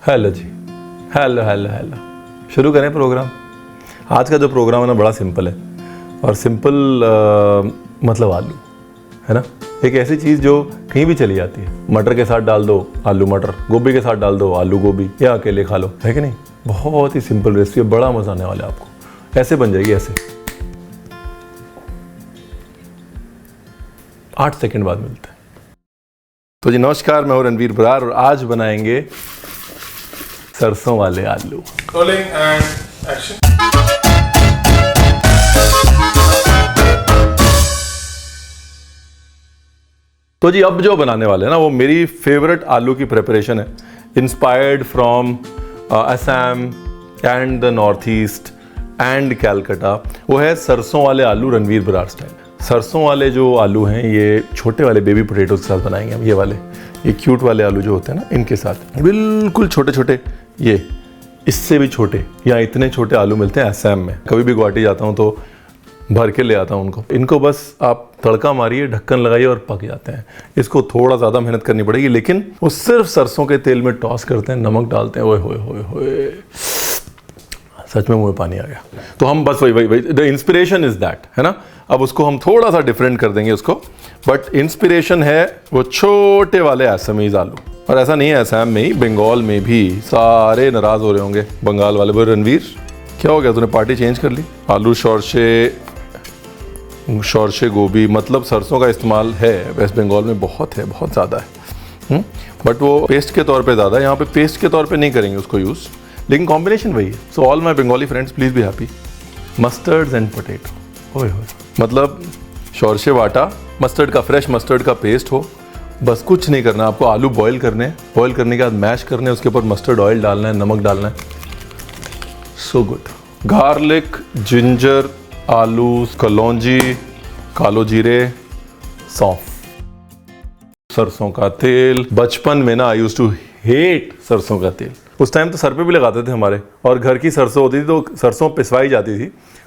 Hello जी, hello hello hello. शुरू करें programme. आज का जो प्रोग्राम है ना बड़ा सिंपल है और सिंपल मतलब आलू है ना, एक ऐसी चीज़ जो कहीं भी चली जाती है। मटर के साथ डाल दो आलू मटर, गोभी के साथ डाल दो आलू गोभी, या अकेले खा लो, है कि नहीं। बहुत ही सिंपल रेसिपी है, बड़ा मज़ा आने वाला है आपको। ऐसे बन जाएगी, ऐसे 8 सेकंड बाद मिलते हैं। तो जी नमस्कार, मैं हूं रणवीर बरार और आज बनाएंगे सरसों वाले आलू। Rolling and action. तो जी अब जो बनाने वाले हैं ना वो मेरी फेवरेट आलू की प्रिपरेशन है, inspired from Assam and the north east and Calcutta. वो है सरसों वाले आलू रणवीर बरार स्टाइल। सरसों वाले जो आलू हैं ये छोटे वाले बेबी पोटैटोज के साथ बनाएंगे हम। ये क्यूट वाले आलू जो होते हैं ना इनके साथ, बिल्कुल छोटे छोटे, ये इससे भी छोटे या इतने छोटे आलू मिलते हैं असम में। कभी भी गुवाहाटी जाता हूँ तो भर के ले आता हूँ उनको। इनको बस आप तड़का मारिए, ढक्कन लगाइए और पक जाते हैं। इसको थोड़ा ज़्यादा मेहनत करनी पड़ेगी, लेकिन वो सिर्फ सरसों के तेल में टॉस करते हैं, नमक डालते हैं। ओए होए होए होए, सच में मुंह में पानी आ गया। तो हम बस वही द इंस्पिरेशन इज़ दैट, है ना। अब उसको हम थोड़ा सा डिफरेंट कर देंगे उसको, बट इंस्पिरेशन है वो छोटे वाले असमीज़ आलू। और ऐसा नहीं है असम में ही, बंगाल में भी सारे नाराज़ हो रहे होंगे बंगाल वाले। बोले रणवीर क्या हो गया, तूने पार्टी चेंज कर ली। आलू शौरशे गोभी, मतलब सरसों का इस्तेमाल है वेस्ट बंगाल में, बहुत है, बहुत ज़्यादा है। बट वो पेस्ट के तौर पे ज़्यादा है, यहाँ पे पेस्ट के तौर पे नहीं करेंगे उसको यूज़, लेकिन कॉम्बिनेशन वही है। So all my Bengali friends please be happy. Mustards and potato, ओए होए, मतलब शौरशे वाटा, मस्टर्ड का, फ्रेश मस्टर्ड का पेस्ट हो। बस कुछ नहीं करना आपको, आलू बॉईल करने हैं, बॉईल करने के बाद मैश करने हैं, उसके ऊपर मस्टर्ड ऑयल डालना है, नमक डालना है। So good. गार्लिक, जिंजर, आलू, कलौंजी, कालो जीरे, सौंफ, सरसों का तेल। बचपन में ना आई यूज्ड टू हेट सरसों का तेल। उस टाइम तो सर पे भी लगाते थे हमारे, और घर की सरसों होती थी तो सरसों पिसवाई जाती थी,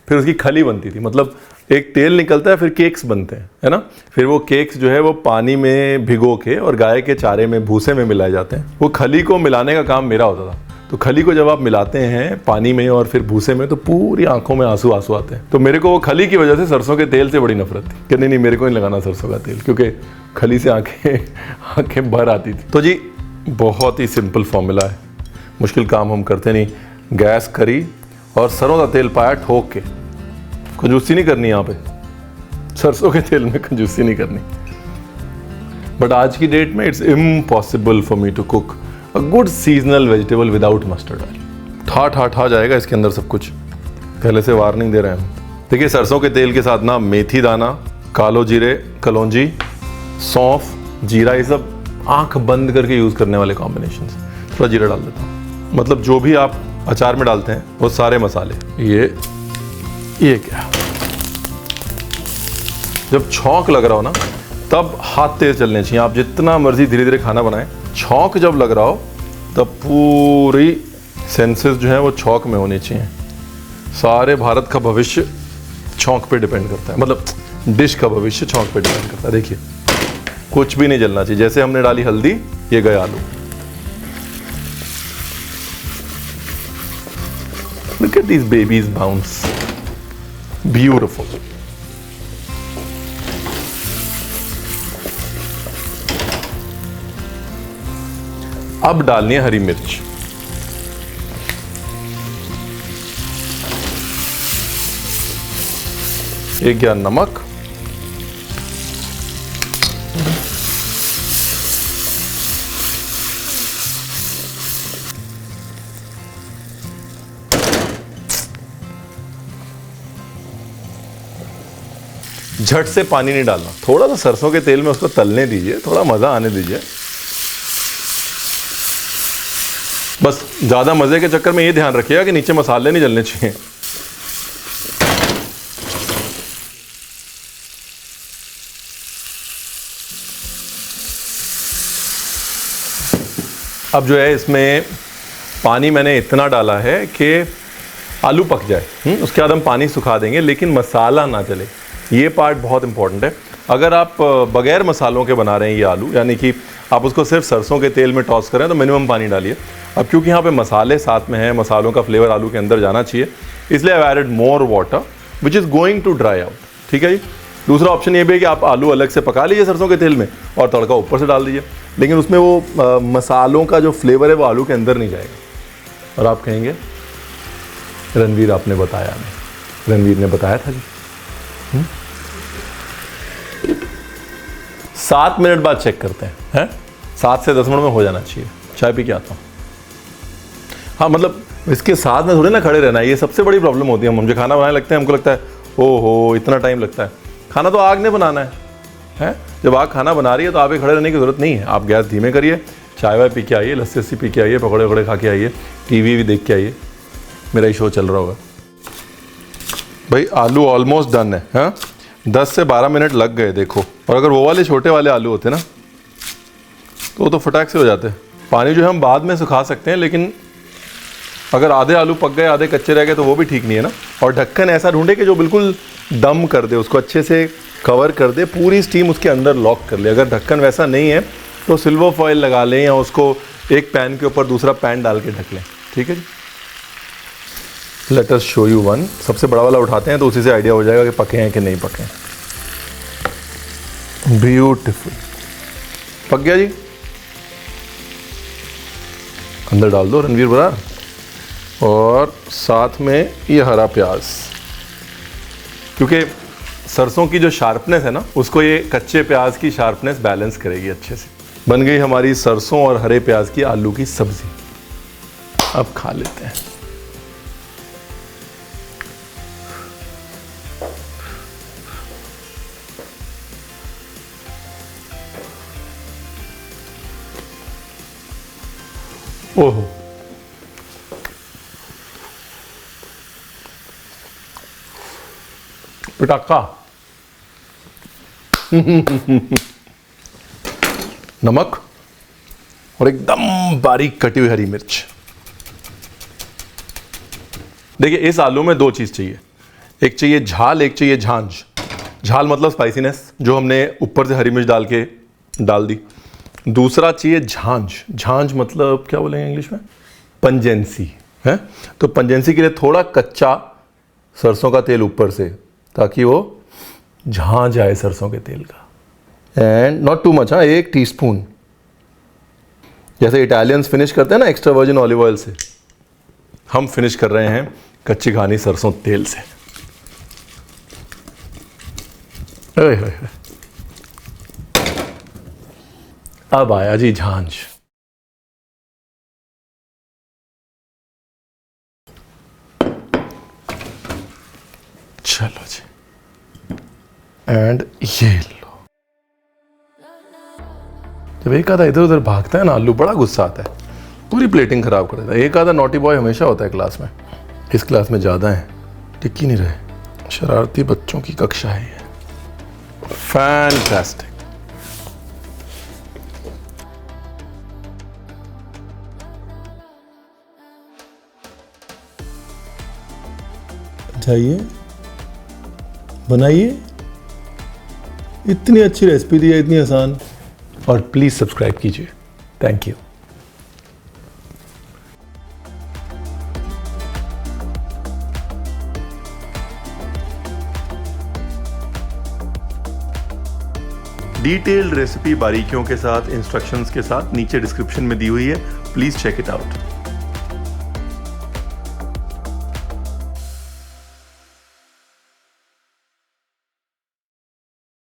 फिर उसकी खली बनती थी। मतलब एक तेल निकलता है, फिर केक्स बनते हैं, है ना। फिर वो केक्स जो है वो पानी में भिगो के और गाय के चारे में, भूसे में मिलाए जाते हैं। वो खली को मिलाने का काम मेरा होता था। तो खली को जब आप मिलाते हैं पानी में और फिर भूसे में, तो पूरी आंखों में आंसू आते हैं। तो मेरे को वो खली की वजह से सरसों के तेल से बड़ी नफरत थी कि नहीं मेरे को नहीं लगाना सरसों का तेल, क्योंकि खली से आंखें भर आती थी। तो जी बहुत ही सिंपल फॉर्मूला है, मुश्किल काम हम करते नहीं। गैस करी और सरसों का तेल पाया ठोक के। कंजूसी नहीं करनी यहाँ पे, सरसों के तेल में कंजूसी नहीं करनी। बट आज की डेट में it's impossible for me to cook a good seasonal vegetable without mustard oil. ठा जाएगा इसके अंदर सब कुछ, पहले से वार्निंग दे रहे हैं हम। देखिए सरसों के तेल के साथ ना मेथी दाना, कालो जीरे, कलौंजी, सौंफ, जीरा, ये सब आंख बंद करके यूज करने वाले कॉम्बिनेशन। थोड़ा जीरा डाल देता हूँ, मतलब जो भी आप अचार में डालते हैं वो सारे मसाले। ये क्या, जब छौंक लग रहा हो ना तब हाथ तेज चलने चाहिए। आप जितना मर्जी धीरे धीरे खाना बनाएं, छौंक जब लग रहा हो तब पूरी सेंसेस जो है वो छौंक में होनी चाहिए। सारे भारत का भविष्य छौंक पे डिपेंड करता है, मतलब डिश का भविष्य छौंक पे डिपेंड करता है। देखिए कुछ भी नहीं जलना चाहिए। जैसे हमने डाली हल्दी, ये गए आलू। Look at these babies bounce. Beautiful. अब डालनी है हरी मिर्च। एक ग्यान नमक, झट से पानी नहीं डालना, थोड़ा सा सरसों के तेल में उसको तलने दीजिए, थोड़ा मजा आने दीजिए। बस ज्यादा मजे के चक्कर में ये ध्यान रखिएगा कि नीचे मसाले नहीं जलने चाहिए। अब जो है इसमें पानी मैंने इतना डाला है कि आलू पक जाए। उसके बाद हम पानी सुखा देंगे, लेकिन मसाला ना जले। ये पार्ट बहुत इंपॉर्टेंट है। अगर आप बगैर मसालों के बना रहे हैं ये आलू, यानी कि आप उसको सिर्फ सरसों के तेल में टॉस करें तो मिनिमम पानी डालिए। अब क्योंकि यहाँ पे मसाले साथ में हैं, मसालों का फ्लेवर आलू के अंदर जाना चाहिए, इसलिए I added more water which is going to dry out. ठीक है जी। दूसरा ऑप्शन ये भी है कि आप आलू अलग से पका लीजिए सरसों के तेल में और तड़का ऊपर से डाल दीजिए, लेकिन उसमें वो मसालों का जो फ्लेवर है वो आलू के अंदर नहीं जाएगा। और आप कहेंगे रणवीर आपने बताया नहीं, रणवीर ने बताया था जी। 7 मिनट बाद चेक करते हैं 7 से 10 मिनट में हो जाना चाहिए। चाय पी के आता हूँ। हाँ मतलब इसके साथ में थोड़े ना खड़े रहना है, ये सबसे बड़ी प्रॉब्लम होती है। हम मुझे खाना बनाने लगते हैं, हमको लगता है ओहो इतना टाइम लगता है। खाना तो आग ने बनाना है। जब आग खाना बना रही है तो आप खड़े रहने की ज़रूरत नहीं है। आप गैस धीमे करिए, चाय वाय पी के आइए, लस्सी पी के आइए, पकौड़े वकौड़े खा के आइए, टीवी भी देख के आइए, मेरा ही शो चल रहा होगा। भाई आलू ऑलमोस्ट डन है। हाँ 10 से 12 मिनट लग गए देखो। और अगर वो वाले छोटे वाले आलू होते ना तो वो तो फटाक से हो जाते। पानी जो है हम बाद में सुखा सकते हैं, लेकिन अगर आधे आलू पक गए आधे कच्चे रह गए तो वो भी ठीक नहीं है ना। और ढक्कन ऐसा ढूंढे कि जो बिल्कुल दम कर दे, उसको अच्छे से कवर कर दे, पूरी स्टीम उसके अंदर लॉक कर ले। अगर ढक्कन वैसा नहीं है तो सिल्वर फॉइल लगा लें या उसको एक पैन के ऊपर दूसरा पैन डाल के ढक लें। ठीक है जी। Let us show you one. सबसे बड़ा वाला उठाते हैं तो उसी से आइडिया हो जाएगा कि पके हैं कि नहीं पके हैं। ब्यूटीफुल पक गया जी। अंदर डाल दो रणवीर बरार, और साथ में ये हरा प्याज, क्योंकि सरसों की जो शार्पनेस है ना उसको ये कच्चे प्याज की शार्पनेस बैलेंस करेगी अच्छे से। बन गई हमारी सरसों और हरे प्याज की आलू की सब्जी। अब खा लेते हैं। ओहो पटाखा। नमक और एकदम बारीक कटी हुई हरी मिर्च। देखिए इस आलू में 2 चीज चाहिए, एक चाहिए झाल, एक चाहिए झांझ। झाल मतलब स्पाइसीनेस, जो हमने ऊपर से हरी मिर्च डाल दी। दूसरा चाहिए झांझ। झांझ मतलब क्या बोलेंगे इंग्लिश में? पंजेंसी है। तो पंजेंसी के लिए थोड़ा कच्चा सरसों का तेल ऊपर से, ताकि वो झांझ आए सरसों के तेल का। And not too much. 1 teaspoon, जैसे इटालियंस फिनिश करते हैं ना एक्स्ट्रा वर्जिन ऑलिव ऑयल से, हम फिनिश कर रहे हैं कच्ची घानी सरसों तेल से। अब आया जी झांझ। चलो जी, एंड ये लो। जब एक आधा इधर उधर भागता है ना आलू, बड़ा गुस्सा आता है, पूरी प्लेटिंग खराब कर देता है। एक आधा नॉटी बॉय हमेशा होता है क्लास में, इस क्लास में ज़्यादा है, टिक ही नहीं रहे। शरारती बच्चों की कक्षा है ये। फैंटास्टिक। जाइए बनाइए, इतनी अच्छी रेसिपी दी है, इतनी आसान। और प्लीज़ सब्सक्राइब कीजिए। Thank you. डिटेल्ड रेसिपी बारीकियों के साथ, इंस्ट्रक्शंस के साथ नीचे डिस्क्रिप्शन में दी हुई है, प्लीज़ चेक इट आउट।